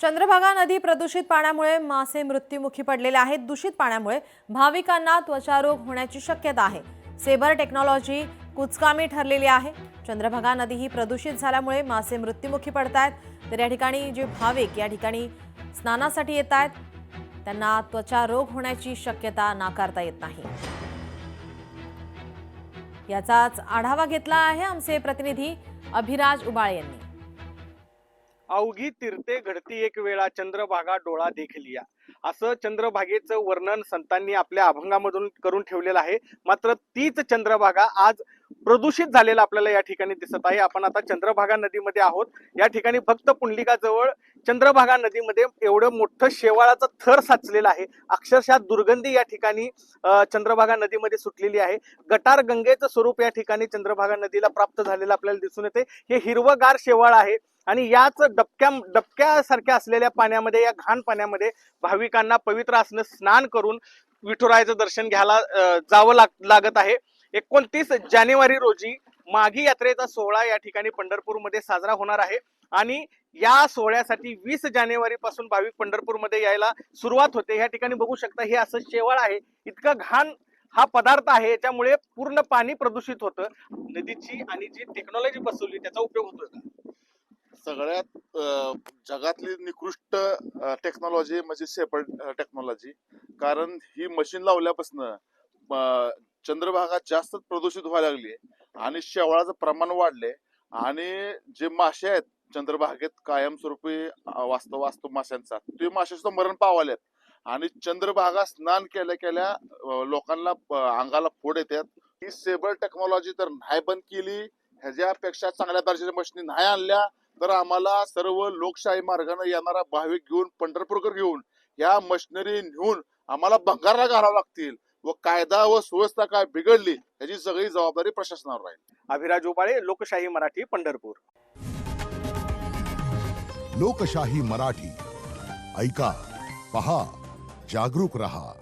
चंद्रभागा नदी प्रदूषित पाण्यामुळे मासे मृत्युमुखी पडलेले आहेत। दूषित पाण्यामुळे भाविकांना त्वचारोग होण्याची शक्यता आहे। सेबर टेक्नॉलॉजी कुचकामी ठरलेली आहे। चंद्रभागा नदी ही प्रदूषित झाल्यामुळे मासे मृत्युमुखी पडतायत। तर या ठिकाणी जे भाविक या ठिकाणी स्नानासाठी येत आहेत त्यांना त्वचारोग होण्याची शक्यता नाकारता येत नाही। याचाच आढावा घेतला आहे आमचे प्रतिनिधी अभिराज उबाळे यांनी। अवघी तीर्थे घडती एक वेळा चंद्रभागा डोळा देखलिया, असं चंद्रभागेचं वर्णन संतांनी आपल्या अभंगामधून करून ठेवलेलं आहे। मात्र तीच चंद्रभागा आज प्रदूषित झालेला आपल्याला या ठिकाणी दिसत आहे। आपण आता चंद्रभागा नदीमध्ये आहोत। या ठिकाणी भक्त पुंडलिकाजवळ चंद्रभागा नदीमध्ये एवढं मोठं शेवाळाचं थर साचलेलं आहे। अक्षरशः दुर्गंधी या ठिकाणी चंद्रभागा नदीमध्ये सुटलेली आहे। गटार गंगेचं स्वरूप या ठिकाणी चंद्रभागा नदीला प्राप्त झालेलं आपल्याला दिसून येते। हे हिरवगार शेवाळ आहे आणि याच डबक्यासारख्या असलेल्या पाण्यामध्ये, या घाण पाण्यामध्ये भाविकांना पवित्र असणं स्नान करून विठुरायाचं दर्शन घ्यायला जावं लागत आहे। 29 जानेवारी रोजी माघी यात्रेचा सोहळा या ठिकाणी पंढरपूरमध्ये साजरा होणार आहे आणि या सोहळ्यासाठी 20 जानेवारी पासून भाविक पंढरपूरमध्ये यायला सुरुवात होते। या ठिकाणी बघू शकता हे असं शेवाळ आहे, इतकं घाण हा पदार्थ आहे, याच्यामुळे पूर्ण पाणी प्रदूषित होतं। नदीची आणि जी टेक्नॉलॉजी बसवली त्याचा उपयोग होतोय का? सगळ्यात जगातली निकृष्ट टेक्नॉलॉजी म्हणजे सेपर टेक्नॉलॉजी। कारण ही मशीन लावल्यापासून चंद्रभागा जास्त प्रदूषित व्हायला लागली आणि शेवाळाचं प्रमाण वाढले आणि जे मासे आहेत चंद्रभागेत कायमस्वरूपी वास्तव माशांचा, ते मासे सुद्धा मरण पावलेत आणि चंद्रभागा स्नान केल्या केल्या लोकांना अंगाला फोड येतात। ही सेबर टेक्नॉलॉजी तर नाही बंद केली, ह्याच्यापेक्षा चांगल्या दर्जाच्या मशीनी नाही आणल्या तर आम्हाला सर्व लोकशाही मार्गाने येणारा भाविक घेऊन पंढरपूरकर घेऊन या मशिनरी नेऊन आम्हाला भंगारला घालावं लागतील व कायदा व सुव्यवस्था काय बिघडली याची सगळी जबाबदारी प्रशासनावर राहील। अभिराज उबाळे, लोकशाही मराठी, पंढरपूर। लोकशाही मराठी ऐका, पहा, जागरूक रहा।